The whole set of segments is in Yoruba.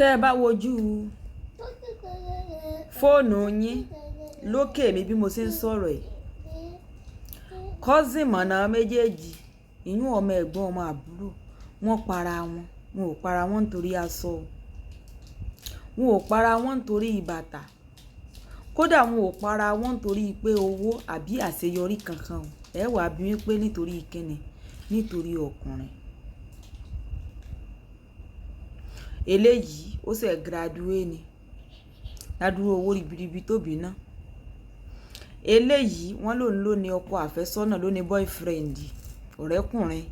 tẹ́ ẹ bá wojú fóònù yín lókè mi bí mo ṣe ń sọ̀rọ̀ yìí, cousin mọ̀nà méjèèjì ìyún ọmọ ẹ̀gbọ́n ọmọ àbúrò wọ́n para wọn. Wọn ò para wọn nítorí aṣọ, wọn ò para wọn nítorí bàtà, kódà wọn ò para wọn nítorí pé owó àbí àṣeyọrí kankan. Ẹ wàá bí mi pé nítorí kíni? Nítorí ọkùnrin. Eléyìí ó ṣe graduate ni ládùúró owó ribiribi tóbi ná. Eléyìí wọ́n lòun ló ní ọkọ àfẹ́sọ́nà, ló ní boyfriend, ọ̀rẹ́kùnrin.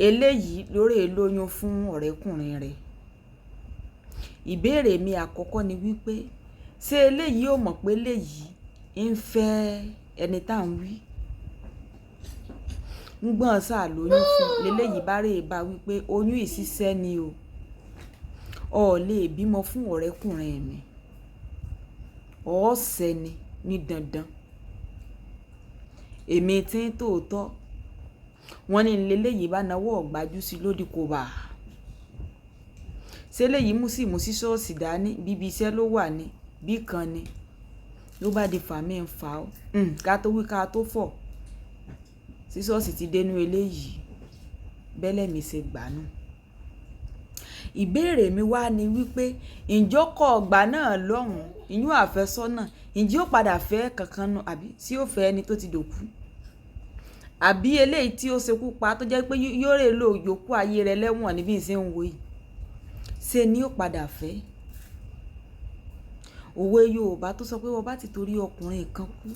Eléyìí lórí lóyún fún ọ̀rẹ́kùnrin rẹ̀. Ìbéèrè mi àkọ́kọ́ ni wípé ṣé eléyìí ò mọ̀ pé eléyìí ń fẹ́ ẹni tá à ń wí? ń gbọ́n sáà lóyún fún leléyìí bá rè bá wípé oyún ìṣiṣẹ́ ni o, ò lè bímọ fún ọ̀rẹ́kùnrin mi, ọ̀ọ́sẹ̀ ni ní dandan. Èmi tí ń tòótọ́ wọ́n ní leléyìí bá nawọ́ ọ̀gbájú sí lódì kò bá. Ṣé eléyìí mú sí ṣọ́ọ̀ṣì dání bíbi iṣẹ́ ló wà ní bí kan ni ló bá di fàmí ń fa ọ́ ká tó wí ká tó fọ̀ sí ṣọ́ọ̀ṣì ti dénú eléyìí bẹ́lẹ̀ mi ṣe gbànú. Ìbéèrè mi wá ni wípé ǹjọ́ kọ ọgbà náà lọ́hùn ìyún àfẹ́sọ́nà ǹjẹ́ ó padà fẹ́ kankan nù àbí tí ó fẹ́ ẹni tó ti dòkú, àbí eléyìí tí ó ṣekú pa tó jẹ́ pé yóò rè lò yòókù ayé rẹ̀ lẹ́wọ̀n níbi ìṣe ń wo yìí ṣe ni ó padà fẹ́. Òwe Yorùbá tó sọ pé wọ́n bá ti torí ọkùnrin kan kú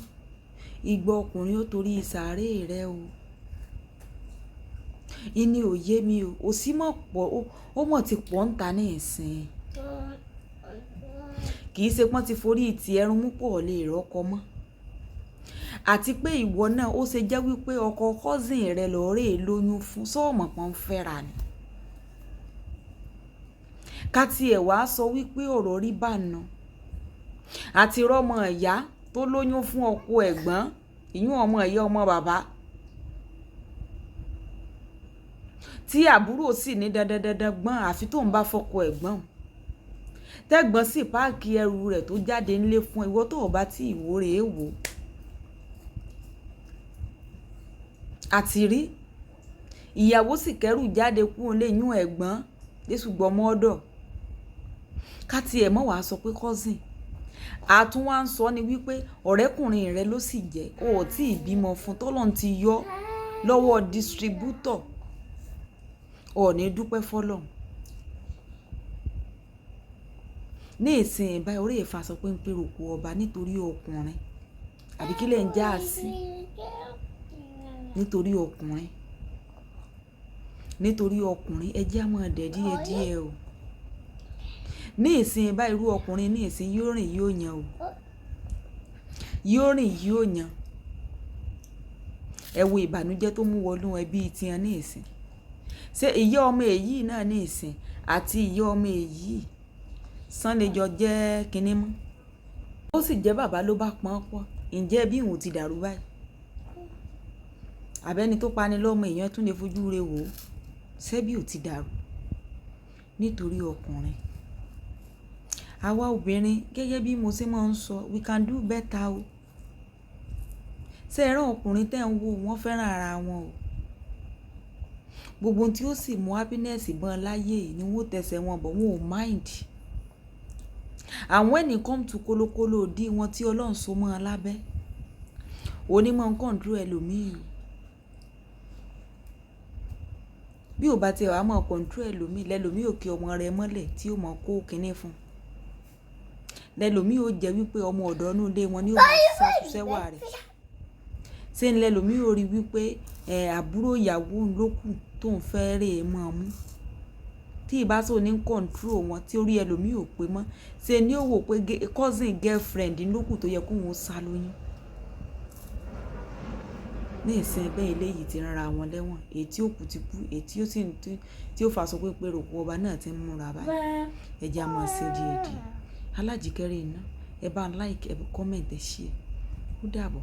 ìgbà ọkùnrin ó torí sàárè rẹ̀ o. Ìní òye mi o, ò sí mọ̀ pọ̀ ó mọ̀ ti pọ̀ ń ta ní ìsìn. Kì í ṣe pọ́n ti forí ti ẹrun mú pọ̀ lè rọ́kọ mọ́. Àti pé ìwọ náà ó ṣe jẹ́ wípé ọkọ cousin rẹ̀ lọ́ọ́rẹ́ lóyún fún sọ́ọ̀mọ̀ pọ́n fẹ́ra ni. Ká tiẹ̀ wá sọ wípé ọ̀rọ̀ rí bànú àti rọ́mọ ìyá tó lóyún fún ọkọ ẹ̀gbọ́n ìyún ọmọ ìyá ọmọ bàbá tí àbúrò sì ní dandan gbọ́n àfi tó ń bá fọkọ ẹ̀gbọ́n tẹ́gbọ́n sì páàkì ẹrù rẹ̀ tó jáde nílé fún ìwọ tó bá tí ìwò rèé wò. Àti rí ìyàwó sì kẹ́rù jáde kúrò lé yún ẹ̀gbọ́n lẹ́sùgbọ́n mọ́ọ́dọ̀. Ká tiẹ̀ mọ́ wàá sọ pé cousin àtún wá ń sọ ni wípé ọ̀rẹ́kùnrin rẹ̀ ló sì jẹ́ o ò tí ì bímọ fún tọ́lọ́n ti yọ lọ́wọ́ distributor ò ní dúpẹ́ fọ́lọ́run. Ní ìsìn báyìí orí ìfà sọ pé ń pèrò kú ọba nítorí ọkùnrin àbí kí lè ń já sí nítorí ọkùnrin ẹ jẹ́ á máa dẹ̀ díẹ̀ o. Ní ìsìn báyìí irú ọkùnrin ní ìsìn yóò rìn yóò yan o, yóò rìn yóò yan. Ẹ wo ìbànújẹ́ tó mú wọnú ẹbí tiẹ̀ ní ìsìn. Ṣé ìyá ọmọ èyí náà ní ìsìn àti ìyá ọmọ èyí sánlẹ̀jọ jẹ́ kinní mọ́? Ó sì jẹ́ bàbá ló bá pọ́n pọ̀ ǹjẹ́ bí ìwọ̀n ti dàrú báyìí? Àbẹ́ni tó pani lọ́mọ èèyàn tún lè fojú rẹ̀ wò ó ṣebí ò ti dàrú nítorí ọkùnrin. Àwa obìnrin gẹ́gẹ́ bí mo ṣe máa ń sọ we can do better o. Ṣé ẹ rán ọkùnrin tẹ́ ń wò wọ́n fẹ́ràn ara wọn o. Gbogbo tí ó sì mú happiness bọ́n láyé ni wọ́n tẹ̀sẹ̀ wọn bọ̀ wọn ò mind. And when it come to kólókóló dí wọn tí Ọlọ́run so mọ́ ọ lábẹ́ onímọ̀ ń control ẹlòmíì o. Bí ò bá tiẹ̀ wá mọ̀ control ẹlòmíì lẹ́lòmíì ò kí ọmọ rẹ̀ mọ́lẹ̀ tí ó mọ̀ kó kinní fún. Lẹ́lòmíì ó jẹ́ wípé ọmọ ọ̀dọ́ inú ilé wọn ni ó máa ṣàtúnṣẹ́wà rẹ̀. Ṣé ń lẹ́lòmíì ó rí wípé àbúrò ìyàwó ló kù tó ń fẹ́ rè é mọ́ ọmú tí ìbáṣọ ní control wọn tí orí ẹlòmíì ò pé mọ́. Ṣé ni ó wò pé cousin girlfriend ló kù tó yẹ kó wọn sá lóyún. Ní ìsìn bẹ́ẹ̀ eléyìí ti rán ara wọn lẹ́wọ̀n èyí tí ó kù ti kú èyí tí ó sì tí ó fà sọ pé pèrò kú ọba náà ti ń múra báyìí. Ẹ jẹ́ á máa ṣe díẹ̀díẹ̀. Alájíkẹ́rẹ́ iná ẹ bá like ẹ bá comment ẹ share ó dàbọ̀.